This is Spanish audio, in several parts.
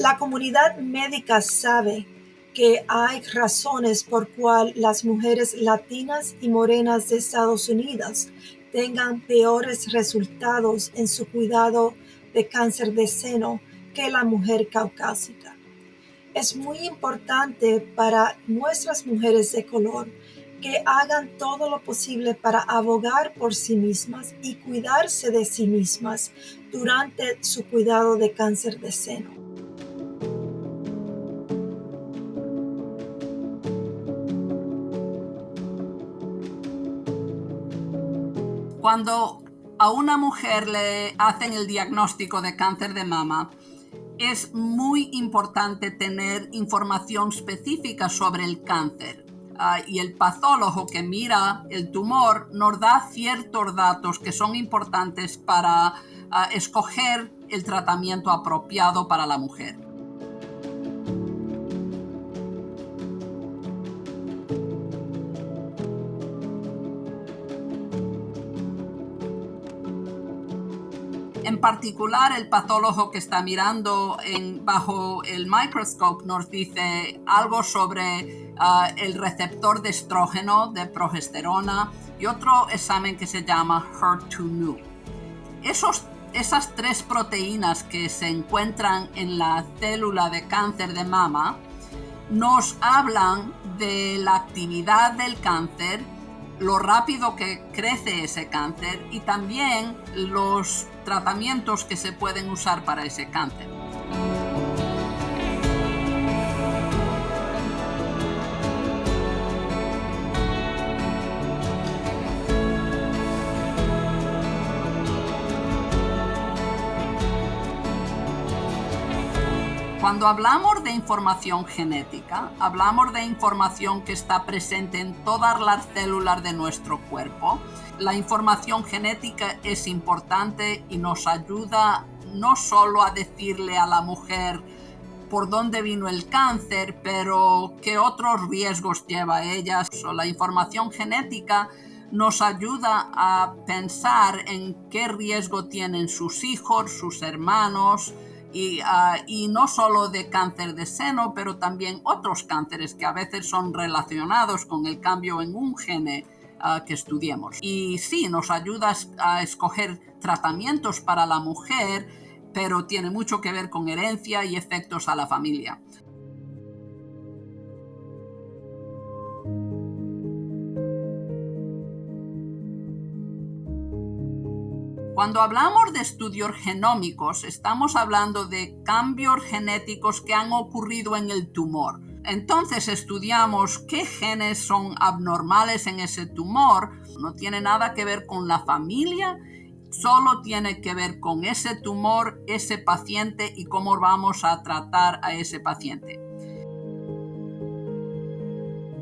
La comunidad médica sabe que hay razones por cual las mujeres latinas y morenas de Estados Unidos tengan peores resultados en su cuidado de cáncer de seno que la mujer caucásica. Es muy importante para nuestras mujeres de color que hagan todo lo posible para abogar por sí mismas y cuidarse de sí mismas durante su cuidado de cáncer de seno. Cuando a una mujer le hacen el diagnóstico de cáncer de mama, es muy importante tener información específica sobre el cáncer. Y el patólogo que mira el tumor nos da ciertos datos que son importantes para escoger el tratamiento apropiado para la mujer. En particular, el patólogo que está mirando bajo el microscopio nos dice algo sobre el receptor de estrógeno, de progesterona, y otro examen que se llama HER2/neu. Esas tres proteínas que se encuentran en la célula de cáncer de mama nos hablan de la actividad del cáncer, lo rápido que crece ese cáncer y también los tratamientos que se pueden usar para ese cáncer. Cuando hablamos de información genética, hablamos de información que está presente en todas las células de nuestro cuerpo. La información genética es importante y nos ayuda no solo a decirle a la mujer por dónde vino el cáncer, pero qué otros riesgos lleva ella. La información genética nos ayuda a pensar en qué riesgo tienen sus hijos, sus hermanos, y no solo de cáncer de seno, pero también otros cánceres que a veces son relacionados con el cambio en un gene que estudiemos. Y sí, nos ayuda a escoger tratamientos para la mujer, pero tiene mucho que ver con herencia y efectos a la familia. Cuando hablamos de estudios genómicos, estamos hablando de cambios genéticos que han ocurrido en el tumor. Entonces estudiamos qué genes son abnormales en ese tumor. No tiene nada que ver con la familia, solo tiene que ver con ese tumor, ese paciente y cómo vamos a tratar a ese paciente.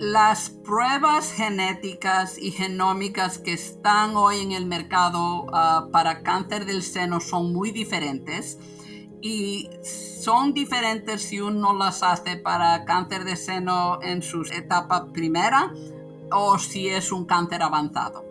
Las pruebas genéticas y genómicas que están hoy en el mercado para cáncer del seno son muy diferentes y son diferentes si uno las hace para cáncer de seno en su etapa primera o si es un cáncer avanzado.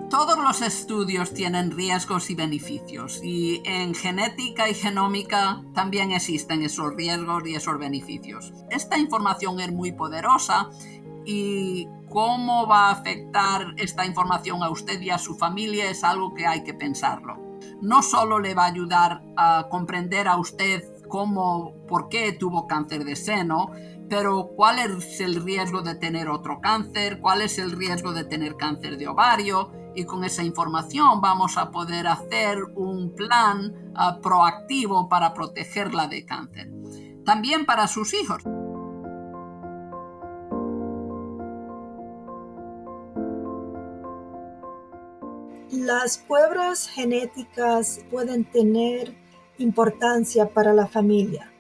Todos los estudios tienen riesgos y beneficios y en genética y genómica también existen esos riesgos y esos beneficios. Esta información es muy poderosa y cómo va a afectar esta información a usted y a su familia es algo que hay que pensarlo. No solo le va a ayudar a comprender a usted como por qué tuvo cáncer de seno, pero cuál es el riesgo de tener otro cáncer, cuál es el riesgo de tener cáncer de ovario, y con esa información vamos a poder hacer un plan proactivo para protegerla de cáncer. También para sus hijos. Las pruebas genéticas pueden tener importancia para la familia.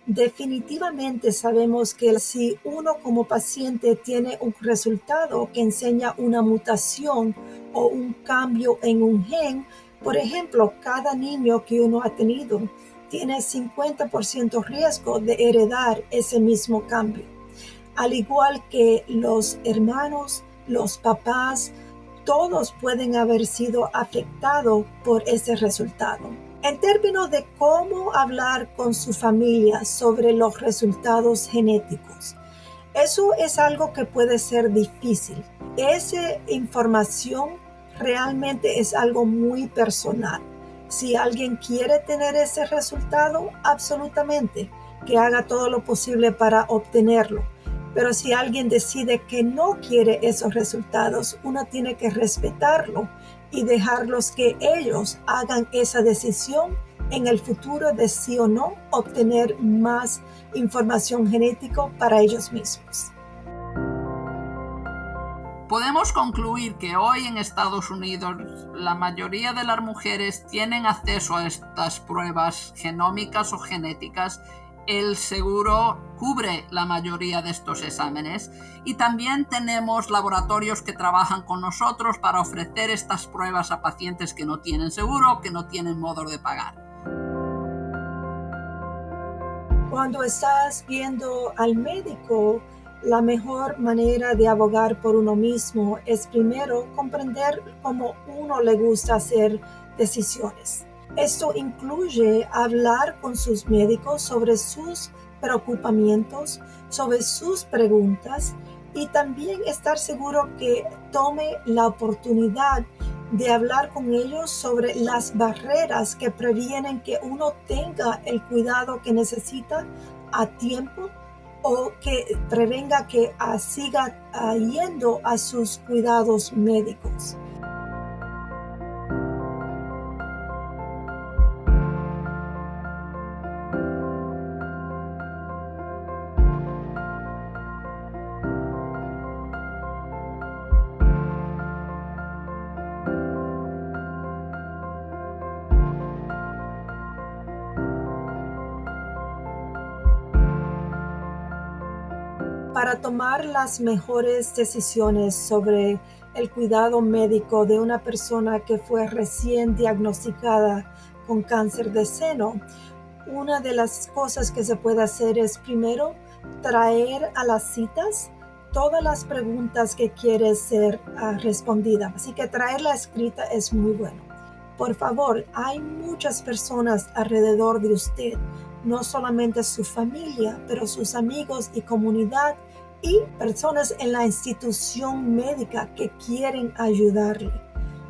Definitivamente sabemos que si uno como paciente tiene un resultado que enseña una mutación o un cambio en un gen, por ejemplo, cada niño que uno ha tenido tiene 50% riesgo de heredar ese mismo cambio. Al igual que los hermanos, los papás, todos pueden haber sido afectados por ese resultado. En términos de cómo hablar con su familia sobre los resultados genéticos, eso es algo que puede ser difícil. Esa información realmente es algo muy personal. Si alguien quiere tener ese resultado, absolutamente, que haga todo lo posible para obtenerlo. Pero si alguien decide que no quiere esos resultados, uno tiene que respetarlo y dejarlos que ellos hagan esa decisión en el futuro de sí o no obtener más información genética para ellos mismos. Podemos concluir que hoy en Estados Unidos la mayoría de las mujeres tienen acceso a estas pruebas genómicas o genéticas. El seguro cubre la mayoría de estos exámenes y también tenemos laboratorios que trabajan con nosotros para ofrecer estas pruebas a pacientes que no tienen seguro, que no tienen modo de pagar. Cuando estás viendo al médico, la mejor manera de abogar por uno mismo es primero comprender cómo uno le gusta hacer decisiones. Esto incluye hablar con sus médicos sobre sus preocupamientos, sobre sus preguntas y también estar seguro que tome la oportunidad de hablar con ellos sobre las barreras que previenen que uno tenga el cuidado que necesita a tiempo o que prevenga que siga yendo a sus cuidados médicos. Para tomar las mejores decisiones sobre el cuidado médico de una persona que fue recién diagnosticada con cáncer de seno, una de las cosas que se puede hacer es primero traer a las citas todas las preguntas que quiere ser respondidas. Así que traerla escrita es muy bueno. Por favor, hay muchas personas alrededor de usted, no solamente su familia, pero sus amigos y comunidad y personas en la institución médica que quieren ayudarle.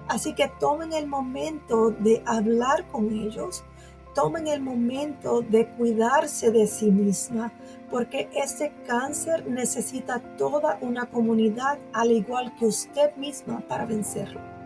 Así que tomen el momento de hablar con ellos, tomen el momento de cuidarse de sí misma, porque este cáncer necesita toda una comunidad al igual que usted misma para vencerlo.